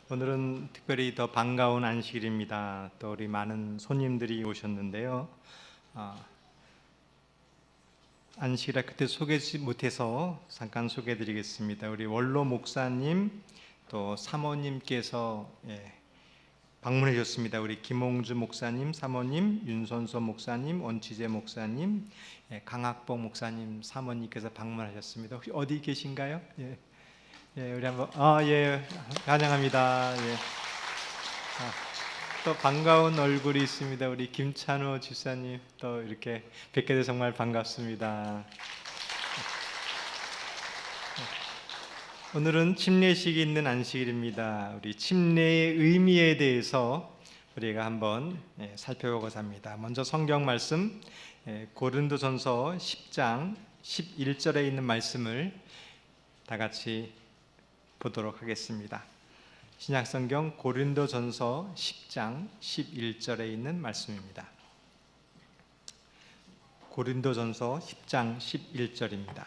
오늘은 특별히 더 반가운 안식일입니다. 또 우리 많은 손님들이 오셨는데요. 안식일에 그때 소개하지 못해서 잠깐 소개해드리겠습니다. 우리 원로 목사님 또 사모님께서 방문해 주셨습니다. 우리 김홍주 목사님, 사모님, 윤선서 목사님, 원치재 목사님, 강학복 목사님, 사모님께서 방문하셨습니다. 혹시 어디 계신가요? 우리 한번 환영합니다. 또 반가운 얼굴이 있습니다. 우리 김찬호 집사님 또 이렇게 뵙게 돼서 정말 반갑습니다. 오늘은 침례식이 있는 안식일입니다. 우리 침례의 의미에 대해서 우리가 한번 살펴보고자 합니다. 먼저 성경 말씀 고린도전서 10장 11절에 있는 말씀을 다 같이 보도록 하겠습니다. 신약성경 고린도전서 10장 11절에 있는 말씀입니다. 고린도전서 10장 11절입니다.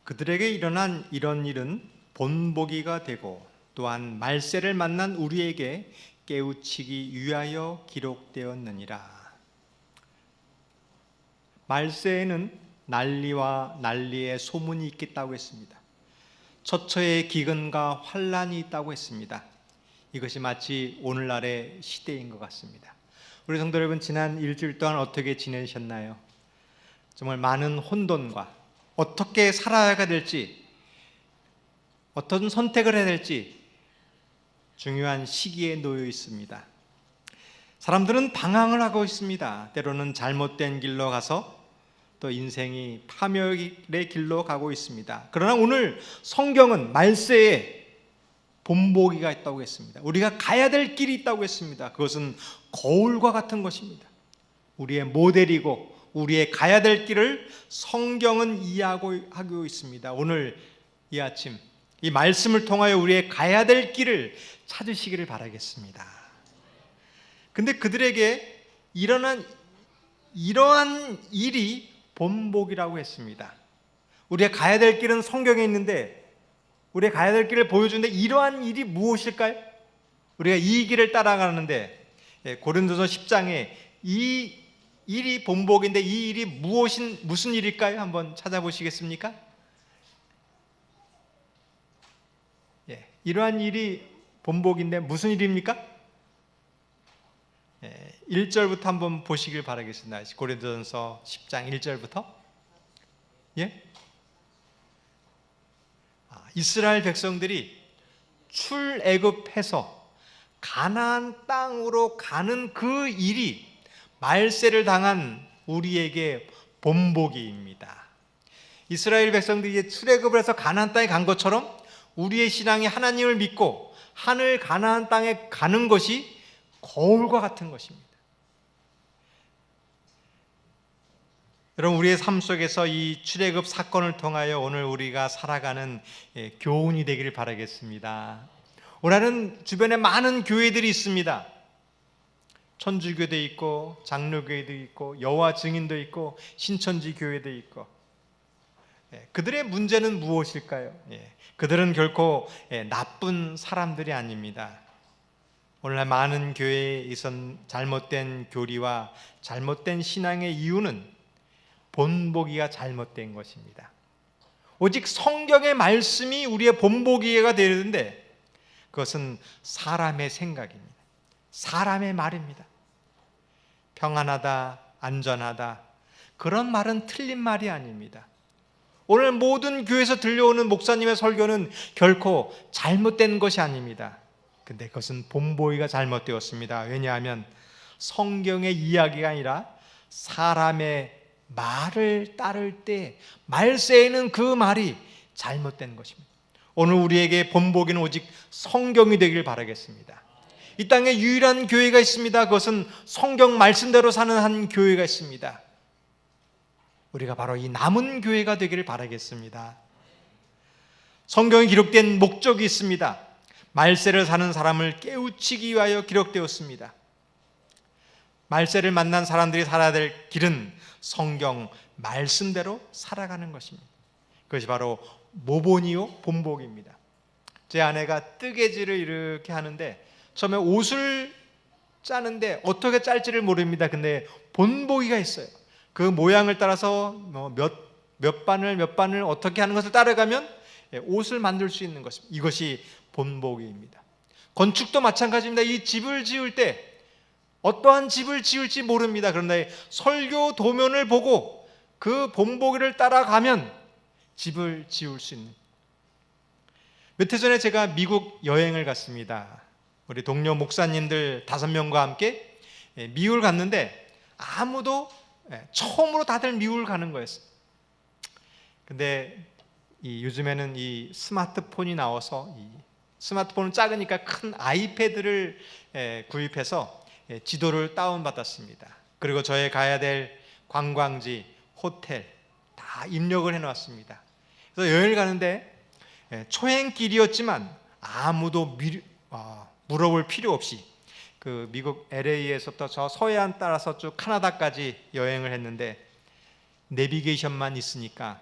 그들에게 일어난 이런 일은 본보기가 되고 또한 말세를 만난 우리에게 깨우치기 위하여 기록되었느니라. 말세에는 난리와 난리의 소문이 있겠다고 했습니다. 처처의 기근과 환란이 있다고 했습니다. 이것이 마치 오늘날의 시대인 것 같습니다. 우리 성도 여러분, 지난 일주일 동안 어떻게 지내셨나요? 정말 많은 혼돈과 어떻게 살아야 될지, 어떤 선택을 해야 될지 중요한 시기에 놓여 있습니다. 사람들은 방황을 하고 있습니다. 때로는 잘못된 길로 가서 또 인생이 파멸의 길로 가고 있습니다. 그러나 오늘 성경은 말세에 본보기가 있다고 했습니다. 우리가 가야 될 길이 있다고 했습니다. 그것은 거울과 같은 것입니다. 우리의 모델이고 우리의 가야 될 길을 성경은 이해하고 있습니다. 오늘 이 아침 이 말씀을 통하여 우리의 가야 될 길을 찾으시기를 바라겠습니다. 근데 그들에게 일어난 이러한 일이 본보기라고 했습니다. 우리가 가야 될 길은 성경에 있는데 우리가 가야 될 길을 보여주는데 이러한 일이 무엇일까요? 우리가 이 길을 따라가는데 고린도서 10장에 이 일이 본보기인데 이 일이 무슨 일일까요? 한번 찾아보시겠습니까? 이러한 일이 본보기인데 무슨 일입니까? 1절부터 한번 보시길 바라겠습니다. 고린도전서 10장 1절부터. 이스라엘 백성들이 출애굽해서 가나안 땅으로 가는 그 일이 말세를 당한 우리에게 본보기입니다. 이스라엘 백성들이 출애굽을 해서 가나안 땅에 간 것처럼 우리의 신앙이 하나님을 믿고 하늘 가나안 땅에 가는 것이 거울과 같은 것입니다. 여러분, 우리의 삶 속에서 이 출애굽 사건을 통하여 오늘 우리가 살아가는 교훈이 되기를 바라겠습니다. 오늘은 주변에 많은 교회들이 있습니다. 천주교도 있고 장로교회도 있고 여호와 증인도 있고 신천지 교회도 있고 그들의 문제는 무엇일까요? 그들은 결코 나쁜 사람들이 아닙니다. 오늘날 많은 교회에 있은 잘못된 교리와 잘못된 신앙의 이유는 본보기가 잘못된 것입니다. 오직 성경의 말씀이 우리의 본보기가 되는데 그것은 사람의 생각입니다. 사람의 말입니다. 평안하다, 안전하다, 그런 말은 틀린 말이 아닙니다. 오늘 모든 교회에서 들려오는 목사님의 설교는 결코 잘못된 것이 아닙니다. 근데 그것은 본보기가 잘못되었습니다. 왜냐하면 성경의 이야기가 아니라 사람의 말을 따를 때 말세에는 그 말이 잘못된 것입니다. 오늘 우리에게 본보기는 오직 성경이 되길 바라겠습니다. 이 땅에 유일한 교회가 있습니다. 그것은 성경 말씀대로 사는 한 교회가 있습니다. 우리가 바로 이 남은 교회가 되기를 바라겠습니다. 성경에 기록된 목적이 있습니다. 말세를 사는 사람을 깨우치기 위하여 기록되었습니다. 말세를 만난 사람들이 살아야 될 길은 성경 말씀대로 살아가는 것입니다. 그것이 바로 모본이요 본복입니다. 제 아내가 뜨개질을 이렇게 하는데 처음에 옷을 짜는데 어떻게 짤지를 모릅니다. 근데 본보기가 있어요. 그 모양을 따라서 몇 바늘 어떻게 하는 것을 따라가면 옷을 만들 수 있는 것입니다. 이것이 본보기입니다. 건축도 마찬가지입니다. 이 집을 지을 때 어떠한 집을 지을지 모릅니다. 그런데 설교 도면을 보고 그 본보기를 따라가면 집을 지을 수 있는. 몇 해 전에 제가 미국 여행을 갔습니다. 우리 동료 목사님들 5명과 함께 미국을 갔는데 아무도 처음으로 다들 미국을 가는 거였어요. 근데 요즘에는 이 스마트폰이 나와서 스마트폰은 작으니까 큰 아이패드를 구입해서 지도를 다운받았습니다. 그리고 저의 가야 될 관광지, 호텔 다 입력을 해놨습니다. 그래서 여행을 가는데 초행길이었지만 아무도 물어볼 필요 없이 그 미국 LA에서부터 저 서해안 따라서 쭉 카나다까지 여행을 했는데 내비게이션만 있으니까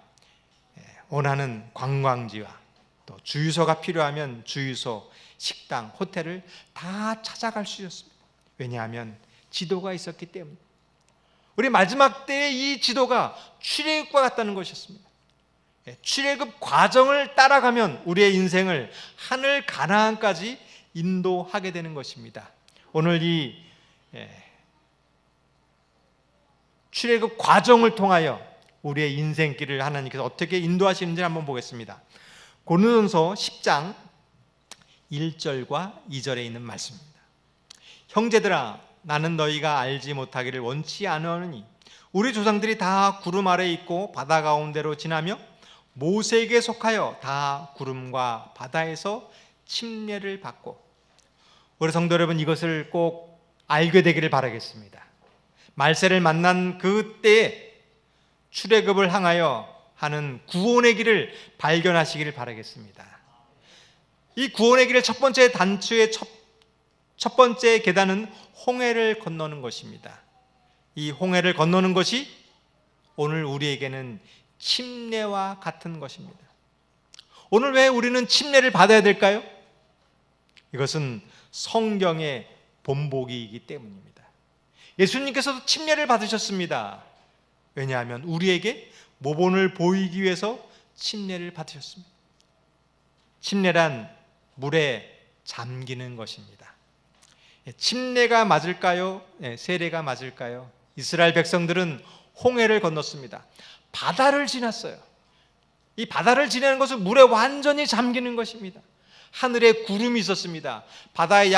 원하는 관광지와 또 주유소가 필요하면 주유소, 식당, 호텔을 다 찾아갈 수 있었습니다. 왜냐하면 지도가 있었기 때문에. 우리 마지막 때의 이 지도가 출애굽과 같다는 것이었습니다. 출애굽 과정을 따라가면 우리의 인생을 하늘 가나안까지 인도하게 되는 것입니다. 오늘 이 출애굽 과정을 통하여 우리의 인생길을 하나님께서 어떻게 인도하시는지 한번 보겠습니다. 고린도전서 10장 1절과 2절에 있는 말씀입니다. 형제들아, 나는 너희가 알지 못하기를 원치 아니하노니 우리 조상들이 다 구름 아래에 있고 바다 가운데로 지나며 모세에게 속하여 다 구름과 바다에서 침례를 받고. 우리 성도 여러분, 이것을 꼭 알게 되기를 바라겠습니다. 말세를 만난 그때에 출애굽을 향하여 하는 구원의 길을 발견하시기를 바라겠습니다. 이 구원의 길의 첫 번째 단추의 첫 번째 계단은 홍해를 건너는 것입니다. 이 홍해를 건너는 것이 오늘 우리에게는 침례와 같은 것입니다. 오늘 왜 우리는 침례를 받아야 될까요? 이것은 성경의 본보기이기 때문입니다. 예수님께서도 침례를 받으셨습니다. 왜냐하면 우리에게 모본을 보이기 위해서 침례를 받으셨습니다. 침례란 물에 잠기는 것입니다. 침례가 맞을까요? 세례가 맞을까요? 이스라엘 백성들은 홍해를 건넜습니다. 바다를 지났어요. 이 바다를 지나는 것은 물에 완전히 잠기는 것입니다. 하늘에 구름이 있었습니다. 바다의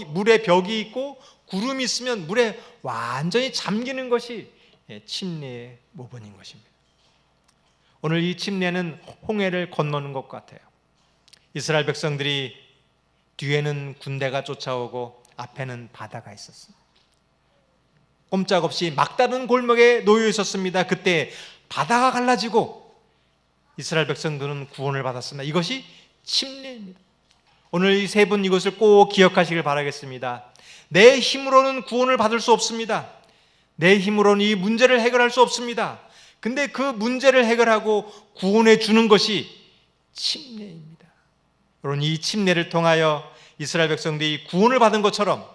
물에 벽이 있고 구름이 있으면 물에 완전히 잠기는 것이 침례의 모본인 것입니다. 오늘 이 침례는 홍해를 건너는 것 같아요. 이스라엘 백성들이 뒤에는 군대가 쫓아오고 앞에는 바다가 있었습니다. 꼼짝없이 막다른 골목에 놓여 있었습니다. 그때 바다가 갈라지고 이스라엘 백성들은 구원을 받았습니다. 이것이 침례입니다. 오늘 이 세 분 이것을 꼭 기억하시길 바라겠습니다. 내 힘으로는 구원을 받을 수 없습니다. 내 힘으로는 이 문제를 해결할 수 없습니다. 근데 그 문제를 해결하고 구원해 주는 것이 침례입니다. 여러분, 이 침례를 통하여 이스라엘 백성들이 구원을 받은 것처럼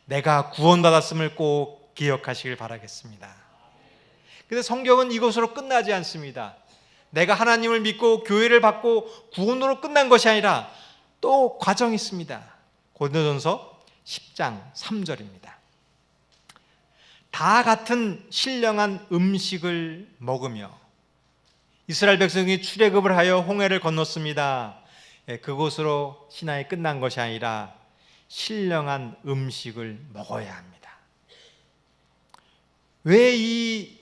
내가 구원받았음을 꼭 기억하시길 바라겠습니다. 근데 성경은 이것으로 끝나지 않습니다. 내가 하나님을 믿고 교회를 받고 구원으로 끝난 것이 아니라 또 과정이 있습니다. 고린도전서 10장 3절입니다. 다 같은 신령한 음식을 먹으며. 이스라엘 백성이 출애굽을 하여 홍해를 건넜습니다. 그곳으로 신앙이 끝난 것이 아니라 신령한 음식을 먹어야 합니다. 왜 이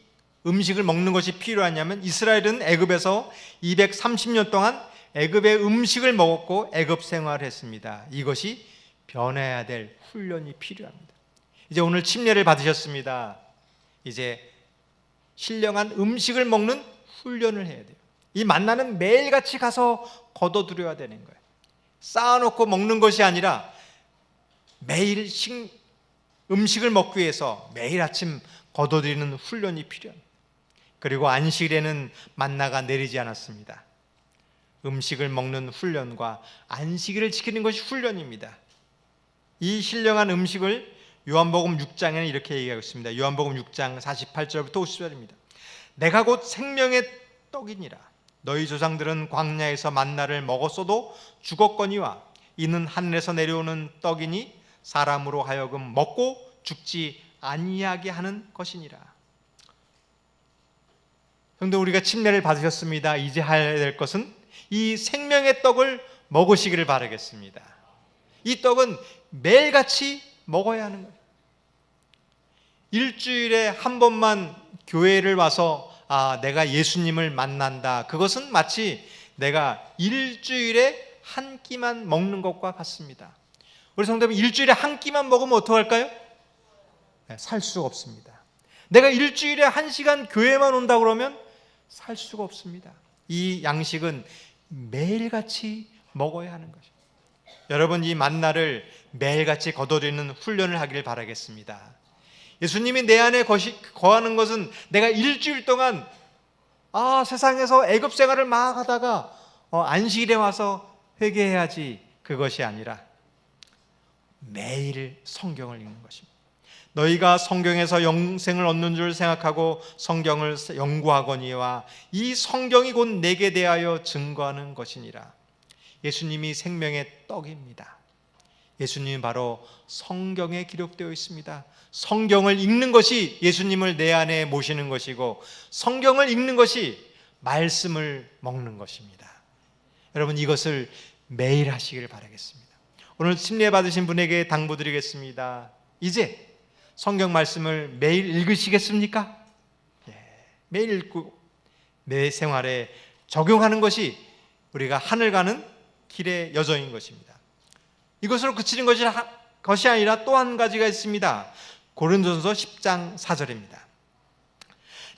음식을 먹는 것이 필요하냐면 이스라엘은 애굽에서 230년 동안 애굽의 음식을 먹었고 애굽 생활을 했습니다. 이것이 변해야 될 훈련이 필요합니다. 이제 오늘 침례를 받으셨습니다. 이제 신령한 음식을 먹는 훈련을 해야 돼요. 이 만나는 매일같이 가서 거둬들여야 되는 거예요. 쌓아놓고 먹는 것이 아니라 매일 음식을 먹기 위해서 매일 아침 거둬들이는 훈련이 필요합니다. 그리고 안식일에는 만나가 내리지 않았습니다. 음식을 먹는 훈련과 안식일을 지키는 것이 훈련입니다. 이 신령한 음식을 요한복음 6장에는 이렇게 얘기하고 있습니다. 요한복음 6장 48절부터 50절입니다. 내가 곧 생명의 떡이니라. 너희 조상들은 광야에서 만나를 먹었어도 죽었거니와 이는 하늘에서 내려오는 떡이니 사람으로 하여금 먹고 죽지 아니하게 하는 것이니라. 성도, 우리가 침례를 받으셨습니다. 이제 해야 될 것은 이 생명의 떡을 먹으시기를 바라겠습니다. 이 떡은 매일같이 먹어야 하는 거예요. 일주일에 한 번만 교회를 와서 내가 예수님을 만난다, 그것은 마치 내가 일주일에 한 끼만 먹는 것과 같습니다. 우리 성도님, 일주일에 한 끼만 먹으면 어떡할까요? 살 수가 없습니다. 내가 일주일에 한 시간 교회만 온다 그러면 살 수가 없습니다. 이 양식은 매일같이 먹어야 하는 것입니다. 여러분, 이 만나를 매일같이 거둬들이는 훈련을 하기를 바라겠습니다. 예수님이 내 안에 거하는 것은 내가 일주일 동안 세상에서 애굽 생활을 막 하다가 안식일에 와서 회개해야지, 그것이 아니라 매일 성경을 읽는 것입니다. 너희가 성경에서 영생을 얻는 줄 생각하고 성경을 연구하거니와 이 성경이 곧 내게 대하여 증거하는 것이니라. 예수님이 생명의 떡입니다. 예수님이 바로 성경에 기록되어 있습니다. 성경을 읽는 것이 예수님을 내 안에 모시는 것이고, 성경을 읽는 것이 말씀을 먹는 것입니다. 여러분, 이것을 매일 하시기를 바라겠습니다. 오늘 침례 받으신 분에게 당부드리겠습니다. 이제 성경 말씀을 매일 읽으시겠습니까? 매일 읽고 내 생활에 적용하는 것이 우리가 하늘 가는 길의 여정인 것입니다. 이것으로 그치는 것이 아니라 또 한 가지가 있습니다. 고린도전서 10장 4절입니다.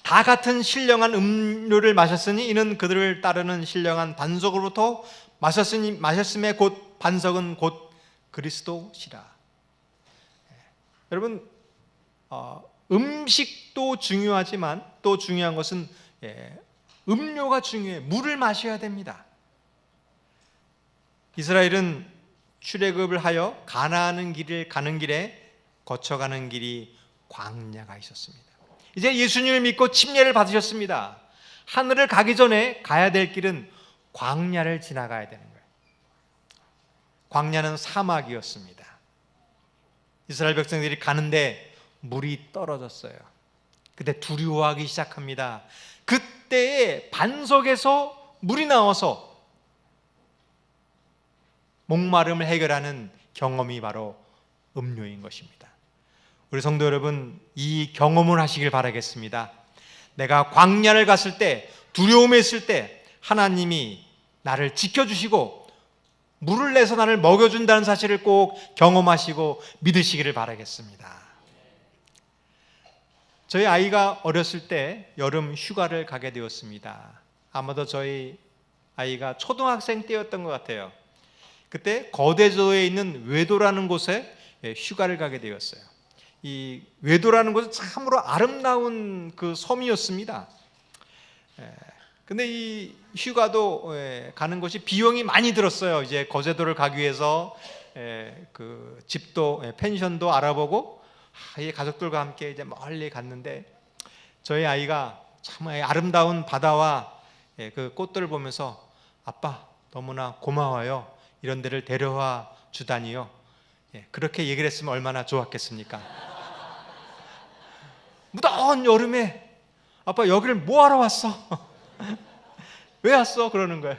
다 같은 신령한 음료를 마셨으니 이는 그들을 따르는 신령한 반석으로부터 마셨음에 곧 반석은 곧 그리스도시라. 여러분, 음식도 중요하지만 또 중요한 것은 음료가 중요해요. 물을 마셔야 됩니다. 이스라엘은 출애굽을 하여 가나안 길을 가는 길에 거쳐가는 길이 광야가 있었습니다. 이제 예수님을 믿고 침례를 받으셨습니다. 하늘을 가기 전에 가야 될 길은 광야를 지나가야 되는 거예요. 광야는 사막이었습니다. 이스라엘 백성들이 가는데 물이 떨어졌어요. 그때 두려워하기 시작합니다. 그때에 반석에서 물이 나와서 목마름을 해결하는 경험이 바로 음료인 것입니다. 우리 성도 여러분, 이 경험을 하시길 바라겠습니다. 내가 광야를 갔을 때, 두려움에 있을 때 하나님이 나를 지켜주시고 물을 내서 나를 먹여준다는 사실을 꼭 경험하시고 믿으시기를 바라겠습니다. 저희 아이가 어렸을 때 여름 휴가를 가게 되었습니다. 아마도 저희 아이가 초등학생 때였던 것 같아요. 그때 거대도에 있는 외도라는 곳에 휴가를 가게 되었어요. 이 외도라는 곳은 참으로 아름다운 그 섬이었습니다. 근데 이 휴가도 가는 것이 비용이 많이 들었어요. 이제 거제도를 가기 위해서 그 집도 펜션도 알아보고 이 가족들과 함께 이제 멀리 갔는데, 저희 아이가 참 아름다운 바다와 그 꽃들을 보면서 아빠 너무나 고마워요. 이런 데를 데려와 주다니요. 그렇게 얘기를 했으면 얼마나 좋았겠습니까? 무더운 여름에 아빠 여기를 뭐하러 왔어? 왜 왔어? 그러는 거예요.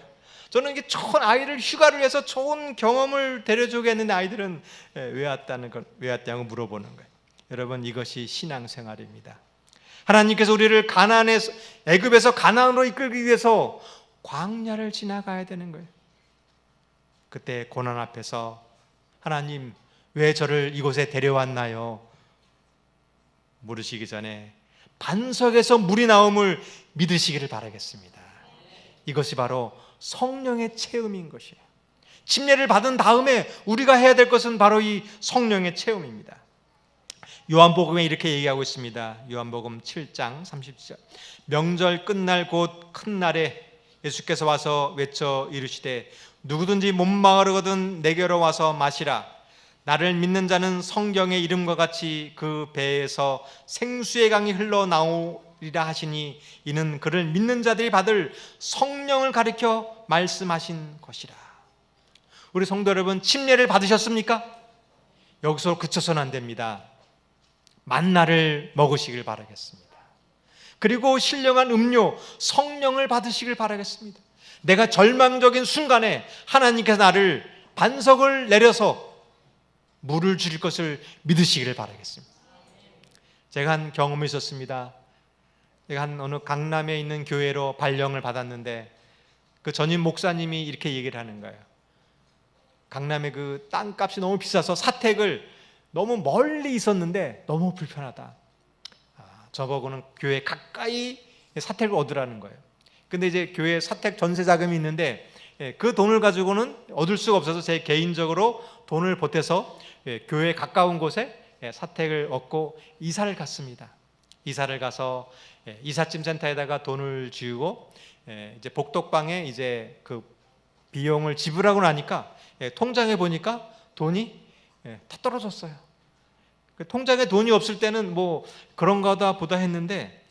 저는 이게 좋은 아이를 휴가를 위해서 좋은 경험을 데려주게 했는데 아이들은 왜 왔냐고 물어보는 거예요. 여러분, 이것이 신앙생활입니다. 하나님께서 우리를 애굽에서 가나안으로 이끌기 위해서 광야를 지나가야 되는 거예요. 그때 고난 앞에서 하나님 왜 저를 이곳에 데려왔나요? 물으시기 전에 반석에서 물이 나옴을 믿으시기를 바라겠습니다. 이것이 바로 성령의 체험인 것이에요. 침례를 받은 다음에 우리가 해야 될 것은 바로 이 성령의 체험입니다. 요한복음에 이렇게 얘기하고 있습니다. 요한복음 7장 30절. 명절 끝날 곧 큰 날에 예수께서 와서 외쳐 이르시되 누구든지 목마르거든 내게로 와서 마시라. 나를 믿는 자는 성경의 이름과 같이 그 배에서 생수의 강이 흘러나오리라 하시니 이는 그를 믿는 자들이 받을 성령을 가리켜 말씀하신 것이라. 우리 성도 여러분, 침례를 받으셨습니까? 여기서 그쳐서는 안 됩니다. 만나를 먹으시길 바라겠습니다. 그리고 신령한 음료 성령을 받으시길 바라겠습니다. 내가 절망적인 순간에 하나님께서 나를 반석을 내려서 물을 주실 것을 믿으시기를 바라겠습니다. 제가 한 경험이 있었습니다. 제가 한 어느 강남에 있는 교회로 발령을 받았는데 그 전임 목사님이 이렇게 얘기를 하는 거예요. 강남에 그 땅값이 너무 비싸서 사택을 너무 멀리 있었는데 너무 불편하다. 저보고는 교회 가까이 사택을 얻으라는 거예요. 근데 이제 교회 사택 전세 자금이 있는데 그 돈을 가지고는 얻을 수가 없어서 제 개인적으로 돈을 보태서 교회 가까운 곳에 사택을 얻고 이사를 갔습니다. 이사를 가서 이삿짐 센터에다가 돈을 지우고 이제 복덕방에 이제 그 비용을 지불하고 나니까 통장에 보니까 돈이 다 떨어졌어요. 통장에 돈이 없을 때는 뭐 그런가 보다 했는데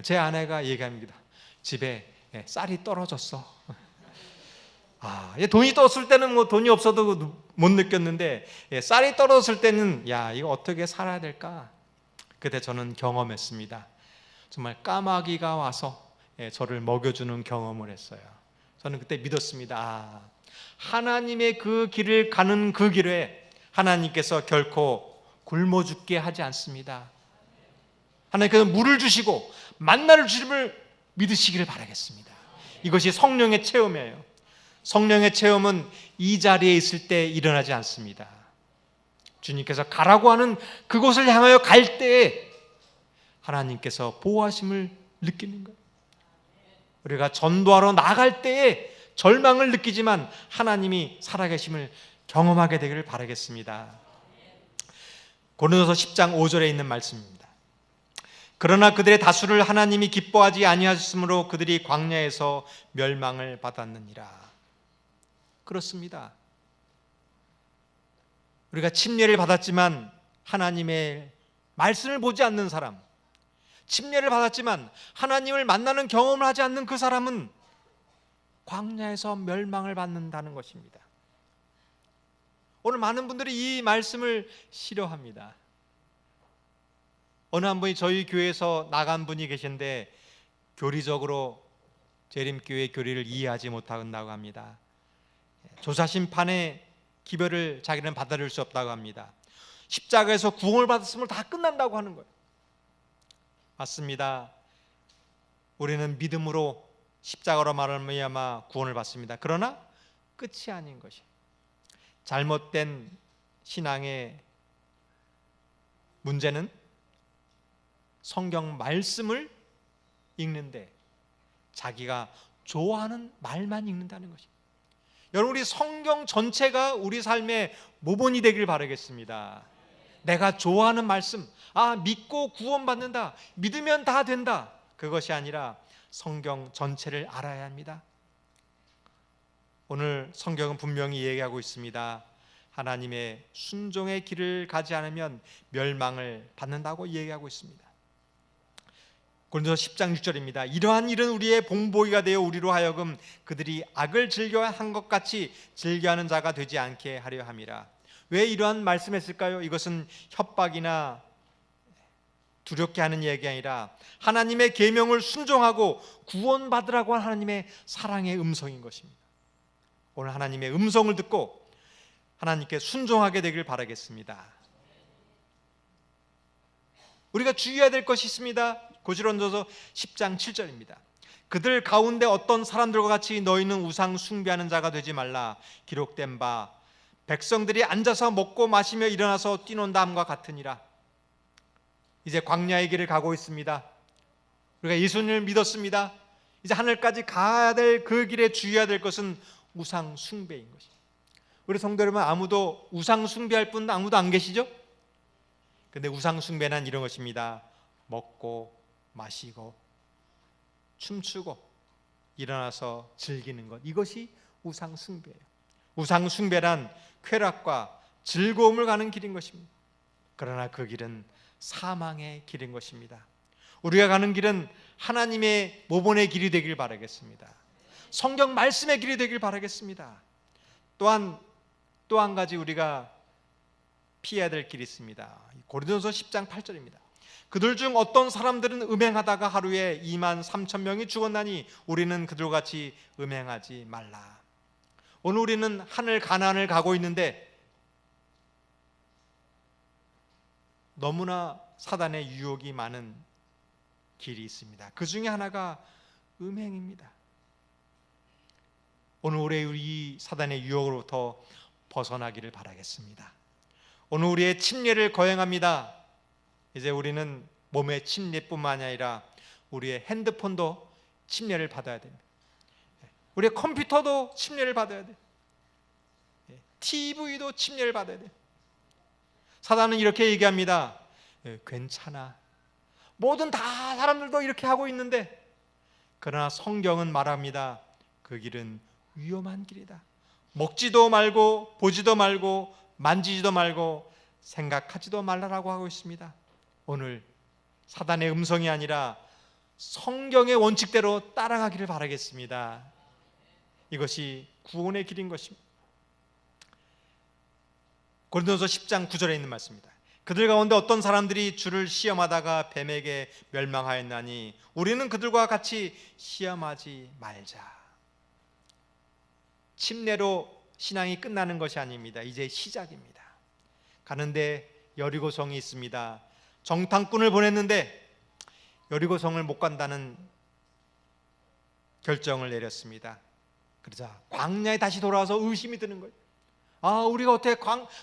제 아내가 얘기합니다. 집에 쌀이 떨어졌어. 돈이 떴을 때는 뭐 돈이 없어도 못 느꼈는데 쌀이 떨어졌을 때는 야, 이거 어떻게 살아야 될까? 그때 저는 경험했습니다. 정말 까마귀가 와서 저를 먹여주는 경험을 했어요. 저는 그때 믿었습니다. 하나님의 그 길을 가는 그 길에 하나님께서 결코 굶어 죽게 하지 않습니다. 하나님께서 물을 주시고 만나를 주심을 믿으시기를 바라겠습니다. 이것이 성령의 체험이에요. 성령의 체험은 이 자리에 있을 때 일어나지 않습니다. 주님께서 가라고 하는 그곳을 향하여 갈 때에 하나님께서 보호하심을 느끼는 거예요. 우리가 전도하러 나갈 때에 절망을 느끼지만 하나님이 살아계심을 경험하게 되기를 바라겠습니다. 고린도서 10장 5절에 있는 말씀입니다. 그러나 그들의 다수를 하나님이 기뻐하지 아니하셨으므로 그들이 광야에서 멸망을 받았느니라. 그렇습니다. 우리가 침례를 받았지만 하나님의 말씀을 보지 않는 사람, 침례를 받았지만 하나님을 만나는 경험을 하지 않는 그 사람은 광야에서 멸망을 받는다는 것입니다. 오늘 많은 분들이 이 말씀을 싫어합니다. 어느 한 분이 저희 교회에서 나간 분이 계신데 교리적으로 재림교회 교리를 이해하지 못한다고 합니다. 조사심판의 기별을 자기는 받아들일 수 없다고 합니다. 십자가에서 구원을 받았으면 다 끝난다고 하는 거예요. 맞습니다. 우리는 믿음으로 십자가로 말미암아 구원을 받습니다. 그러나 끝이 아닌 것이에요. 잘못된 신앙의 문제는 성경 말씀을 읽는데 자기가 좋아하는 말만 읽는다는 것입니다. 여러분, 우리 성경 전체가 우리 삶의 모본이 되길 바라겠습니다. 내가 좋아하는 말씀, 믿고 구원받는다, 믿으면 다 된다, 그것이 아니라 성경 전체를 알아야 합니다. 오늘 성경은 분명히 얘기하고 있습니다. 하나님의 순종의 길을 가지 않으면 멸망을 받는다고 얘기하고 있습니다. 고린도서 10장 6절입니다. 이러한 일은 우리의 본보기가 되어 우리로 하여금 그들이 악을 즐겨한 것 같이 즐겨하는 자가 되지 않게 하려 함이라. 왜 이러한 말씀했을까요? 이것은 협박이나 두렵게 하는 얘기가 아니라 하나님의 계명을 순종하고 구원받으라고 하는 하나님의 사랑의 음성인 것입니다. 오늘 하나님의 음성을 듣고 하나님께 순종하게 되길 바라겠습니다. 우리가 주의해야 될 것이 있습니다. 고린도서 10장 7절입니다. 그들 가운데 어떤 사람들과 같이 너희는 우상 숭배하는 자가 되지 말라. 기록된 바 백성들이 앉아서 먹고 마시며 일어나서 뛰논다 함과 같으니라. 이제 광야의 길을 가고 있습니다. 우리가 예수님을 믿었습니다. 이제 하늘까지 가야 될 그 길에 주의해야 될 것은 우상 숭배인 것입니다. 우리 성도 여러분, 아무도 우상 숭배할 분 아무도 안 계시죠? 근데 우상 숭배는 이런 것입니다. 먹고 마시고 춤추고 일어나서 즐기는 것, 이것이 우상 숭배예요. 우상 숭배란 쾌락과 즐거움을 가는 길인 것입니다. 그러나 그 길은 사망의 길인 것입니다. 우리가 가는 길은 하나님의 모본의 길이 되길 바라겠습니다. 성경 말씀의 길이 되길 바라겠습니다. 또한 또 한 가지 우리가 피해야 될 길이 있습니다. 고린도전서 10장 8절입니다. 그들 중 어떤 사람들은 음행하다가 하루에 2만 3천 명이 죽었나니 우리는 그들과 같이 음행하지 말라. 오늘 우리는 하늘 가나안을 가고 있는데 너무나 사단의 유혹이 많은 길이 있습니다. 그 중에 하나가 음행입니다. 오늘 우리 사단의 유혹으로부터 벗어나기를 바라겠습니다. 오늘 우리의 침례를 거행합니다. 이제 우리는 몸의 침례뿐만 아니라 우리의 핸드폰도 침례를 받아야 됩니다. 우리의 컴퓨터도 침례를 받아야 돼요. TV도 침례를 받아야 돼요. 사단은 이렇게 얘기합니다. 괜찮아. 모든 다 사람들도 이렇게 하고 있는데, 그러나 성경은 말합니다. 그 길은 위험한 길이다. 먹지도 말고 보지도 말고 만지지도 말고 생각하지도 말라라고 하고 있습니다. 오늘 사단의 음성이 아니라 성경의 원칙대로 따라가기를 바라겠습니다. 이것이 구원의 길인 것입니다. 고린도서 10장 9절에 있는 말씀입니다. 그들 가운데 어떤 사람들이 주를 시험하다가 뱀에게 멸망하였나니 우리는 그들과 같이 시험하지 말자. 침례로 신앙이 끝나는 것이 아닙니다. 이제 시작입니다. 가는데 여리고성이 있습니다. 정탐꾼을 보냈는데 여리고성을 못 간다는 결정을 내렸습니다. 그러자 광야에 다시 돌아와서 의심이 드는 거예요. 우리가 어떻게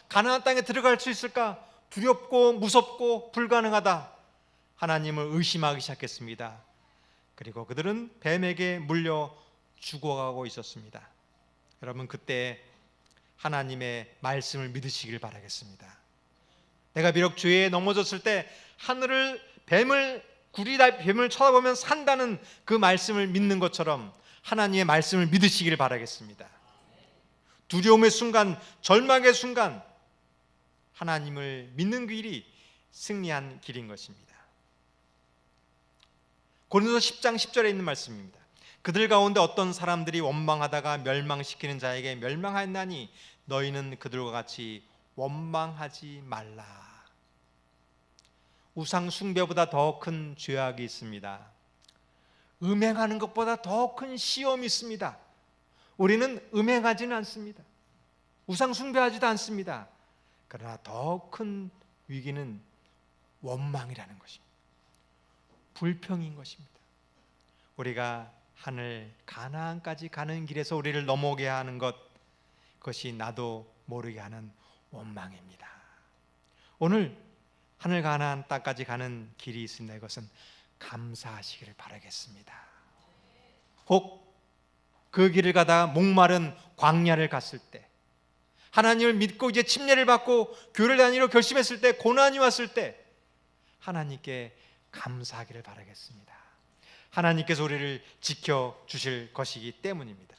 가나안 땅에 들어갈 수 있을까? 두렵고 무섭고 불가능하다. 하나님을 의심하기 시작했습니다. 그리고 그들은 뱀에게 물려 죽어가고 있었습니다. 여러분, 그때 하나님의 말씀을 믿으시길 바라겠습니다. 내가 비록 죄에 넘어졌을 때 하늘을 뱀을 쳐다보면 산다는 그 말씀을 믿는 것처럼 하나님의 말씀을 믿으시길 바라겠습니다. 두려움의 순간, 절망의 순간 하나님을 믿는 길이 승리한 길인 것입니다. 고린도서 10장 10절에 있는 말씀입니다. 그들 가운데 어떤 사람들이 원망하다가 멸망시키는 자에게 멸망하였나니 너희는 그들과 같이 원망하지 말라. 우상 숭배보다 더 큰 죄악이 있습니다. 음행하는 것보다 더 큰 시험이 있습니다. 우리는 음행하지는 않습니다. 우상 숭배하지도 않습니다. 그러나 더 큰 위기는 원망이라는 것입니다. 불평인 것입니다. 우리가 하늘 가나안까지 가는 길에서 우리를 넘어오게 하는 것, 그것이 나도 모르게 하는 원망입니다. 오늘 하늘 가나안 땅까지 가는 길이 있습니다. 이것은 감사하시기를 바라겠습니다. 혹 그 길을 가다 목마른 광야를 갔을 때, 하나님을 믿고 이제 침례를 받고 교회를 다니기로 결심했을 때, 고난이 왔을 때 하나님께 감사하기를 바라겠습니다. 하나님께서 우리를 지켜주실 것이기 때문입니다.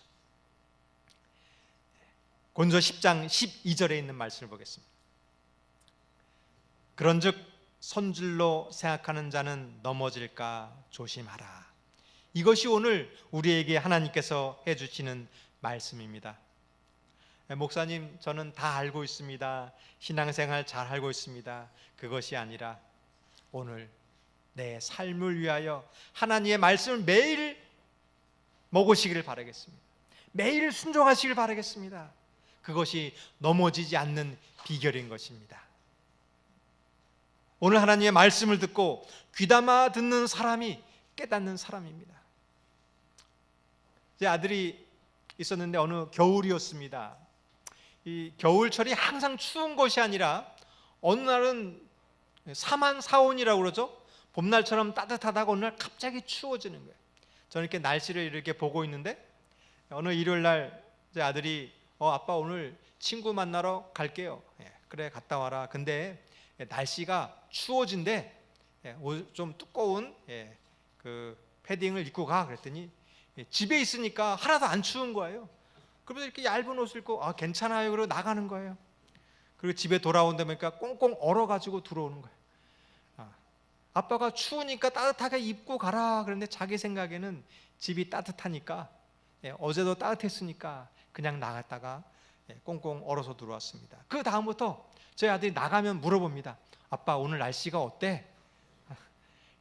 고린도서 10장 12절에 있는 말씀을 보겠습니다. 그런즉 선줄로 생각하는 자는 넘어질까 조심하라. 이것이 오늘 우리에게 하나님께서 해주시는 말씀입니다. 목사님, 저는 다 알고 있습니다. 신앙생활 잘 알고 있습니다. 그것이 아니라 오늘 내 삶을 위하여 하나님의 말씀을 매일 먹으시기를 바라겠습니다. 매일 순종하시길 바라겠습니다. 그것이 넘어지지 않는 비결인 것입니다. 오늘 하나님의 말씀을 듣고 귀담아 듣는 사람이 깨닫는 사람입니다. 제 아들이 있었는데 어느 겨울이었습니다. 이 겨울철이 항상 추운 것이 아니라 어느 날은 사만사온이라고 그러죠. 봄날처럼 따뜻하다가 어느 날 갑자기 추워지는 거예요. 저는 이렇게 날씨를 이렇게 보고 있는데 어느 일요일 날 제 아들이 아빠 오늘 친구 만나러 갈게요. 그래, 갔다 와라. 근데 날씨가 추워진대. 좀 두꺼운 그 패딩을 입고 가. 그랬더니 집에 있으니까 하나도 안 추운 거예요. 그러면서 이렇게 얇은 옷을 입고 괜찮아요. 그러고 나가는 거예요. 그리고 집에 돌아온다 보니까 꽁꽁 얼어가지고 들어오는 거예요. 아빠가 추우니까 따뜻하게 입고 가라 그런데 자기 생각에는 집이 따뜻하니까 어제도 따뜻했으니까 그냥 나갔다가 꽁꽁 얼어서 들어왔습니다. 그 다음부터 저희 아들이 나가면 물어봅니다. 아빠 오늘 날씨가 어때?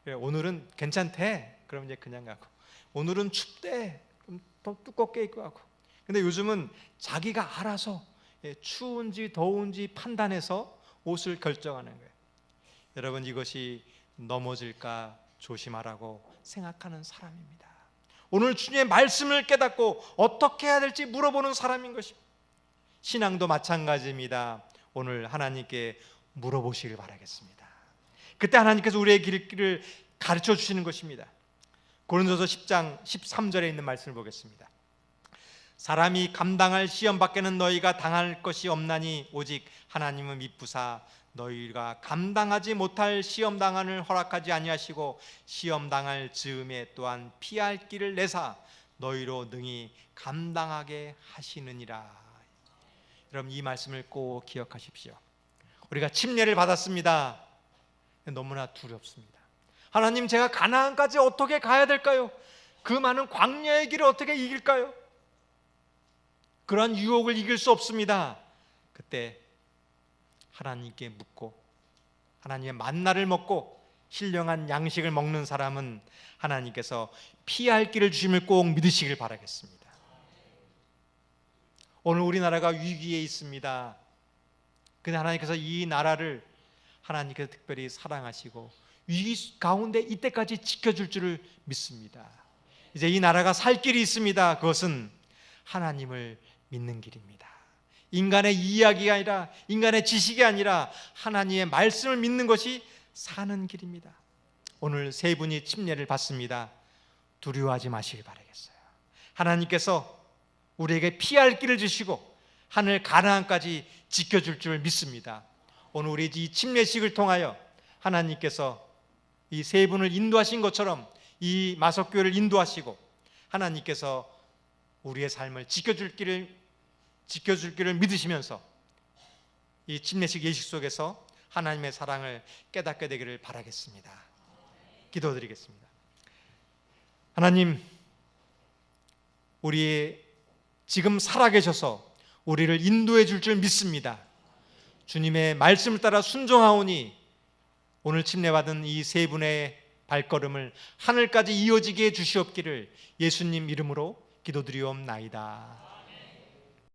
오늘은 괜찮대. 그럼 이제 그냥 가고, 오늘은 춥대. 좀 더 두껍게 입고 가고. 근데 요즘은 자기가 알아서 추운지 더운지 판단해서 옷을 결정하는 거예요. 여러분, 이것이 넘어질까 조심하라고 생각하는 사람입니다. 오늘 주님의 말씀을 깨닫고 어떻게 해야 될지 물어보는 사람인 것입니다. 신앙도 마찬가지입니다. 오늘 하나님께 물어보시길 바라겠습니다. 그때 하나님께서 우리의 길을 가르쳐 주시는 것입니다. 고린도서 10장 13절에 있는 말씀을 보겠습니다. 사람이 감당할 시험 밖에는 너희가 당할 것이 없나니 오직 하나님은 미쁘사 너희가 감당하지 못할 시험 당한을 허락하지 아니하시고 시험 당할 즈음에 또한 피할 길을 내사 너희로 능히 감당하게 하시느니라. 여러분, 이 말씀을 꼭 기억하십시오. 우리가 침례를 받았습니다. 너무나 두렵습니다. 하나님, 제가 가나안까지 어떻게 가야 될까요? 그 많은 광야의 길을 어떻게 이길까요? 그러한 유혹을 이길 수 없습니다. 그때 하나님께 묻고 하나님의 만나를 먹고 신령한 양식을 먹는 사람은 하나님께서 피할 길을 주심을 꼭 믿으시길 바라겠습니다. 오늘 우리나라가 위기에 있습니다. 근데 하나님께서 이 나라를 하나님께서 특별히 사랑하시고 위기 가운데 이때까지 지켜줄 줄을 믿습니다. 이제 이 나라가 살 길이 있습니다. 그것은 하나님을 믿는 길입니다. 인간의 이야기가 아니라, 인간의 지식이 아니라 하나님의 말씀을 믿는 것이 사는 길입니다. 오늘 세 분이 침례를 받습니다. 두려워하지 마시길 바라겠어요. 하나님께서 우리에게 피할 길을 주시고 하늘 가나안까지 지켜줄 줄 믿습니다. 오늘 우리 이 침례식을 통하여 하나님께서 이 세 분을 인도하신 것처럼 이 마석교회를 인도하시고 하나님께서 우리의 삶을 지켜줄 길을 믿으시면서 이 침례식 예식 속에서 하나님의 사랑을 깨닫게 되기를 바라겠습니다. 기도드리겠습니다. 하나님, 우리 지금 살아계셔서 우리를 인도해 줄 줄 믿습니다. 주님의 말씀을 따라 순종하오니 오늘 침례받은 이 세 분의 발걸음을 하늘까지 이어지게 해 주시옵기를 예수님 이름으로 기도드리옵나이다.